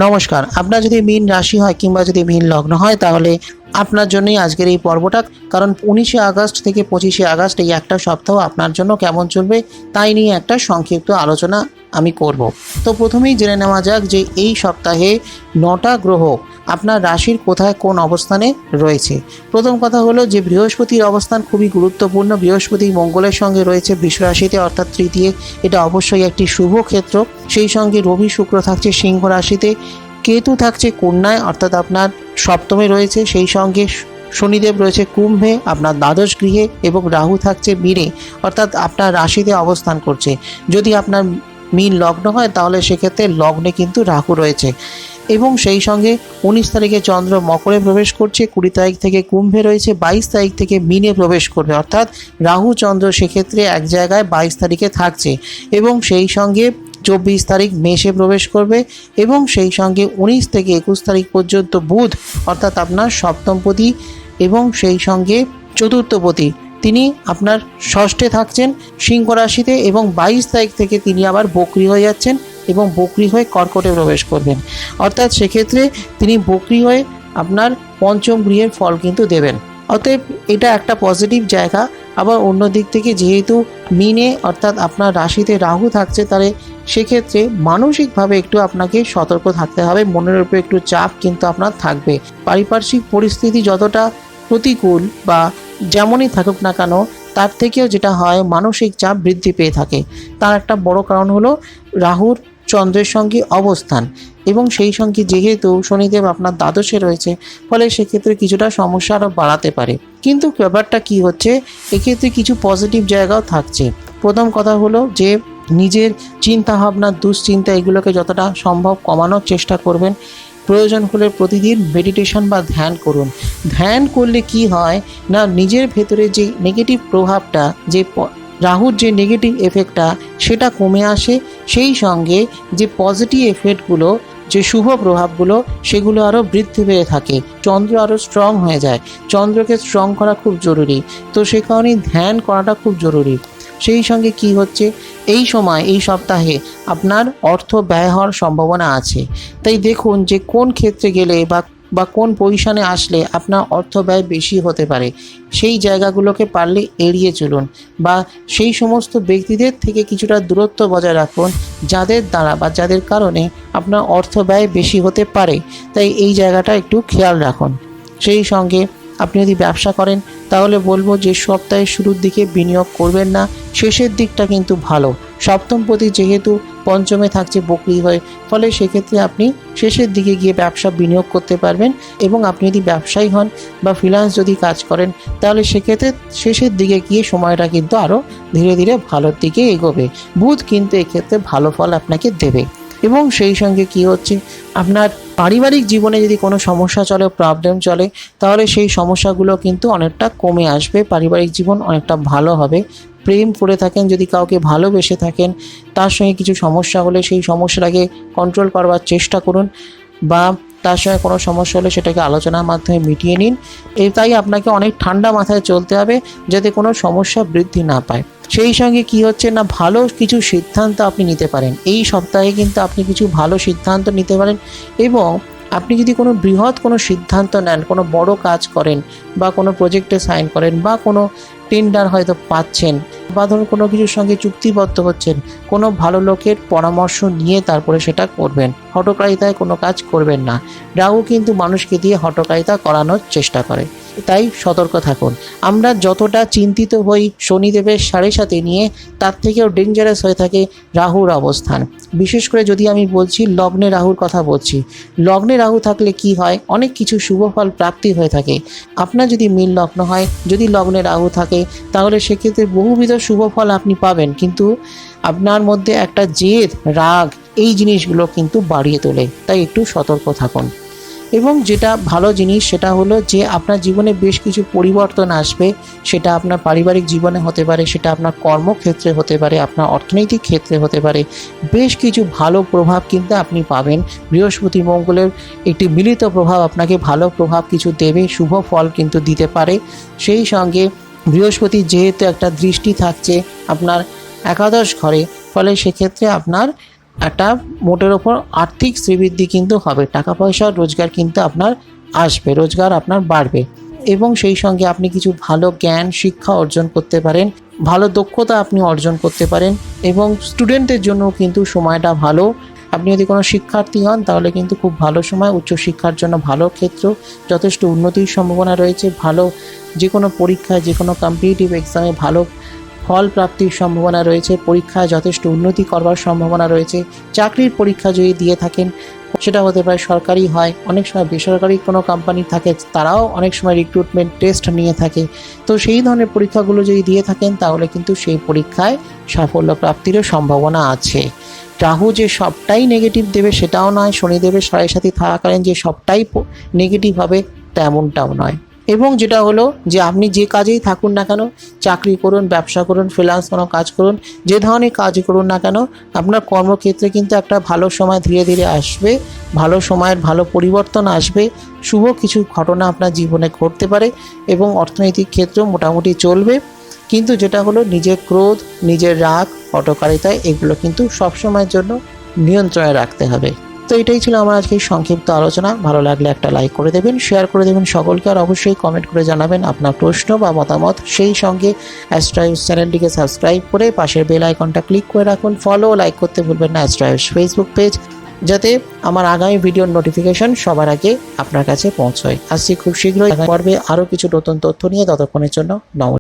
নমস্কার। আপনার যদি মীন রাশি হয় কিংবা যদি মীন লগ্ন হয় তাহলে আপনার জন্যই আজকের এই পর্বটা। কারণ 19শে আগস্ট থেকে 25শে আগস্ট এই একটা সপ্তাহ আপনার জন্য কেমন চলবে তাই নিয়ে একটা সংক্ষিপ্ত আলোচনা আমি করব। তো প্রথমেই জেনে নেওয়া যাক যে এই সপ্তাহে 9টা গ্রহ আপনার রাশির কোথায় কোন অবস্থানে রয়েছে। প্রথম কথা হলো যে বৃহস্পতির অবস্থান খুবই গুরুত্বপূর্ণ। বৃহস্পতি মঙ্গলের সঙ্গে রয়েছে বৃষ রাশিতে অর্থাৎ তৃতীয়, এটা অবশ্যই একটি শুভ ক্ষেত্র। সেই সঙ্গে রবি শুক্র থাকছে সিংহ রাশিতে, কেতু থাকছে কন্যায় অর্থাৎ আপনার সপ্তমে রয়েছে, সেই সঙ্গে শনিদেব রয়েছে কুম্ভে আপনার দ্বাদশ গৃহে, এবং রাহু থাকছে মীনে অর্থাৎ আপনার রাশিতে অবস্থান করছে। যদি আপনার মীন লগ্ন হয় তাহলে সেক্ষেত্রে লগ্নে কিন্তু রাহু রয়েছে। এবং সেই সঙ্গে 19 তারিখে চন্দ্র মকরে প্রবেশ করছে, 20 তারিখ থেকে কুম্ভে রয়েছে, 22 তারিখ থেকে মীনে প্রবেশ করবে অর্থাৎ রাহু চন্দ্র সেক্ষেত্রে এক জায়গায় 22 তারিখে থাকছে। এবং সেই সঙ্গে 24 তারিখ মেষে প্রবেশ করবে, এবং সেই সঙ্গে 19 থেকে 21 তারিখ পর্যন্ত বুধ অর্থাৎ আপনার সপ্তমপতি এবং সেই সঙ্গে চতুর্থপতি তিনি আপনার ষষ্ঠে থাকছেন সিংহ রাশিতে, এবং 22 তারিখ থেকে তিনি আবার বকরি হয়ে যাচ্ছেন এবং বকরি হয়ে কর্কটে প্রবেশ করবেন। অর্থাৎ সেক্ষেত্রে তিনি বকরি হয়ে আপনার পঞ্চম গৃহের ফল কিন্তু দেবেন। অতএব এটা একটা পজিটিভ জায়গা। আবার অন্য দিক থেকে যেহেতু মিনে অর্থাৎ আপনার রাশিতে রাহু থাকছে, তাহলে সেক্ষেত্রে মানসিকভাবে একটু আপনাকে সতর্ক থাকতে হবে। মনের উপর একটু চাপ কিন্তু আপনার থাকবে। পারিপার্শ্বিক পরিস্থিতি যতটা প্রতিকূল বা যেমনই থাকুক না কেন, তার থেকেও যেটা হয় মানসিক চাপ বৃদ্ধি পেয়ে থাকে। তার একটা বড় কারণ হলো রাহুর চন্দ্রের সঙ্গে অবস্থান, এবং সেই সঙ্গে যেহেতু শনিদেব আপনার দ্বাদশে রয়েছে, ফলে সেক্ষেত্রে কিছুটা সমস্যা আরও বাড়াতে পারে। কিন্তু ব্যাপারটা কি হচ্ছে, এক্ষেত্রে কিছু পজিটিভ জায়গাও থাকছে। প্রথম কথা হলো যে নিজের চিন্তা ভাবনা দুশ্চিন্তা এগুলোকে যতটা সম্ভব কমানোর চেষ্টা করবেন। প্রয়োজন হলে প্রতিদিন মেডিটেশন বা ধ্যান করুন। ধ্যান করলে কি হয় না, নিজের ভেতরে যে নেগেটিভ প্রভাবটা, যে রাহুর যে নেগেটিভ এফেক্টটা সেটা কমে আসে। সেই সঙ্গে যে পজিটিভ এফেক্টগুলো, যে শুভ প্রভাবগুলো সেগুলো আরও বৃদ্ধি পেয়ে থাকে। চন্দ্র আরও স্ট্রং হয়ে যায়। চন্দ্রকে স্ট্রং করা খুব জরুরি। তো সে কারণেই ধ্যান করাটা খুব জরুরি। সেই সঙ্গে কি হচ্ছে, এই সময় এই সপ্তাহে আপনার অর্থ ব্যয় হওয়ার সম্ভাবনা আছে। তাই দেখুন যে কোন ক্ষেত্রে গেলে বা কোন পজিশনে আসলে আপনার অর্থ ব্যয় বেশি হতে পারে, সেই জায়গাগুলোকে পারলে এড়িয়ে চলুন, বা সেই সমস্ত ব্যক্তিদের থেকে কিছুটা দূরত্ব বজায় রাখুন যাদের দ্বারা বা যাদের কারণে আপনার অর্থ ব্যয় বেশি হতে পারে। তাই এই জায়গাটা একটু খেয়াল রাখুন। সেই সঙ্গে আপনি যদি ব্যবসা করেন তাহলে বলবো যে সপ্তাহের শুরুর দিকে বিনিয়োগ করবেন না, শেষের দিকটা কিন্তু ভালো। সপ্তমপতি যেহেতু পঞ্চমে থাকছে বকরি হয়ে, ফলে সেক্ষেত্রে আপনি শেষের দিকে গিয়ে ব্যবসা বিনিয়োগ করতে পারবেন। এবং আপনি যদি ব্যবসায়ী হন বা ফ্রিল্যান্স যদি কাজ করেন তাহলে সেক্ষেত্রে শেষের দিকে গিয়ে সময়টা কিন্তু আরও ধীরে ধীরে ভালোর দিকে এগোবে। বুধ কিন্তু এক্ষেত্রে ভালো ফল আপনাকে দেবে। এবং সেই সঙ্গে কি হচ্ছে, আপনার পারিবারিক জীবনে যদি কোনো সমস্যা চলে, প্রবলেম চলে, তাহলে সেই সমস্যাগুলো কিন্তু অনেকটা কমে আসবে। পারিবারিক জীবন অনেকটা ভালো হবে। প্রেম করে থাকেন, যদি কাউকে ভালোবেসে থাকেন, তার সঙ্গে কিছু সমস্যা হলে সেই সমস্যাটাকে কন্ট্রোল করবার চেষ্টা করুন, বা তার সঙ্গে কোনো সমস্যা হলে সেটাকে আলোচনার মাধ্যমে মিটিয়ে নিন। তাই আপনাকে অনেক ঠান্ডা মাথায় চলতে হবে যাতে কোনো সমস্যা বৃদ্ধি না পায়। সেই সঙ্গে কি হচ্ছে না, ভালো কিছু সিদ্ধান্ত আপনি নিতে পারেন। এই সপ্তাহে কিন্তু আপনি কিছু ভালো সিদ্ধান্ত নিতে পারেন। এবং আপনি যদি কোনো বৃহৎ কোনো সিদ্ধান্ত নেন, কোনো বড় কাজ করেন, বা কোনো প্রজেক্টে সাইন করেন, বা কোনো টেন্ডার হয়তো পাচ্ছেন, বা ধরুন কোনো কিছুর সঙ্গে চুক্তিবদ্ধ হচ্ছেন, কোনো ভালো লোকের পরামর্শ নিয়ে তারপরে সেটা করবেন। হঠকারিতায় কোনো কাজ করবেন না। রাহু কিন্তু মানুষকে দিয়ে হঠকারিতা করানোর চেষ্টা করে, তাই সতর্ক থাকুন। আমরা যতটা চিন্তিত হই শনিদেবের সাথে নিয়ে, তার থেকেও ডেঞ্জারাস হয়ে থাকে রাহুর অবস্থান। বিশেষ করে যদি আমি বলছি লগ্নে রাহুর কথা বলছি, লগ্নে রাহু থাকলে কি হয়, অনেক কিছু শুভ ফল প্রাপ্তি হয়ে থাকে। আপনার যদি মীন লগ্ন হয়, যদি লগ্নে রাহু থাকে, তাহলে সেক্ষেত্রে বহুবিধ শুভ ফল আপনি পাবেন, কিন্তু আপনার মধ্যে একটা জেদ, রাগ এই জিনিসগুলো কিন্তু বাড়িয়ে তোলে। তাই একটু সতর্ক থাকুন। এবং যেটা ভালো জিনিস সেটা হলো যে আপনার জীবনে বেশ কিছু পরিবর্তন আসবে। সেটা আপনার পারিবারিক জীবনে হতে পারে, সেটা আপনার কর্মক্ষেত্রে হতে পারে, আপনার অর্থনৈতিক ক্ষেত্রে হতে পারে। বেশ কিছু ভালো প্রভাব কিন্তু আপনি পাবেন। বৃহস্পতি মঙ্গলের একটি মিলিত প্রভাব আপনাকে ভালো প্রভাব কিছু দেবে, শুভ ফল কিন্তু দিতে পারে। সেই সঙ্গে বৃহস্পতি যেহেতু একটা দৃষ্টি থাকছে আপনার একাদশ ঘরে, ফলে সেক্ষেত্রে আপনার একটা মোটের ওপর আর্থিক শ্রীবৃদ্ধি কিন্তু হবে, টাকা পয়সার রোজগার কিন্তু আপনার আসবে, রোজগার আপনার বাড়বে এবং সেই সঙ্গে আপনি কিছু ভালো জ্ঞান শিক্ষা অর্জন করতে পারেন, ভালো দক্ষতা আপনি অর্জন করতে পারেন এবং স্টুডেন্টের জন্য কিন্তু সময়টা ভালো। আপনি যদি কোনো শিক্ষার্থী হন তাহলে কিন্তু খুব ভালো সময়, উচ্চশিক্ষার জন্য ভালো ক্ষেত্র, যথেষ্ট উন্নতির সম্ভাবনা রয়েছে, ভালো যে কোনো পরীক্ষায় যে কোনো কম্পিটিটিভ এক্সামে ভালো ফল প্রাপ্তির সম্ভাবনা রয়েছে, পরীক্ষায় যথেষ্ট উন্নতি করবার সম্ভাবনা রয়েছে। চাকরির পরীক্ষা যদি দিয়ে থাকেন সেটা হতে পারে সরকারি হয়, অনেক সময় বেসরকারি কোনো কোম্পানি থাকে তারাও অনেক সময় রিক্রুটমেন্ট টেস্ট নিয়ে থাকে। তো সেই ধরনের পরীক্ষাগুলো যদি দিয়ে থাকেন তাহলে কিন্তু সেই পরীক্ষায় সাফল্য প্রাপ্তিরও সম্ভাবনা আছে। রাহু যে সবটাই নেগেটিভ দেবে সেটাও নয়, শনিদেবের সাড়ে সাথে থাকাকালীন যে সবটাই নেগেটিভ হবে তেমনটাও নয়। এবং যেটা হলো যে আপনি যে কাজেই থাকুন না কেন, চাকরি করুন, ব্যবসা করুন, ফ্রিল্যান্স কোনো কাজ করুন, যে ধরনের কাজই করুন না কেন, আপনার কর্মক্ষেত্রে কিন্তু একটা ভালো সময় ধীরে ধীরে আসবে, ভালো সময়ের ভালো পরিবর্তন আসবে, শুভ কিছু ঘটনা আপনার জীবনে ঘটতে পারে এবং অর্থনৈতিক ক্ষেত্রেও মোটামুটি চলবে। কিন্তু যেটা হলো নিজের ক্রোধ, নিজের রাগ, হঠকারিতা এগুলো কিন্তু সবসময়ের জন্য নিয়ন্ত্রণে রাখতে হবে। তো এটাই ছিল আমার আজকে সংক্ষিপ্ত আলোচনা। ভালো লাগলে একটা লাইক করে দেবেন, শেয়ার করে দেবেন সকলকে, আর অবশ্যই কমেন্ট করে জানাবেন আপনার প্রশ্ন বা মতামত। সেই সঙ্গে অ্যাস্ট্রোহাউস চ্যানেলটিকে সাবস্ক্রাইব করে পাশের বেল আইকনটা ক্লিক করে রাখুন। ফলো লাইক করতে ভুলবেন না অ্যাস্ট্রোহাউস ফেসবুক পেজ, যাতে আমার আগামী ভিডিওর নোটিফিকেশন সবার আগে আপনার কাছে পৌঁছয়। আসছি খুব শীঘ্রই পর্বে আরও কিছু নতুন তথ্য নিয়ে, ততক্ষণের জন্য নমস্কার।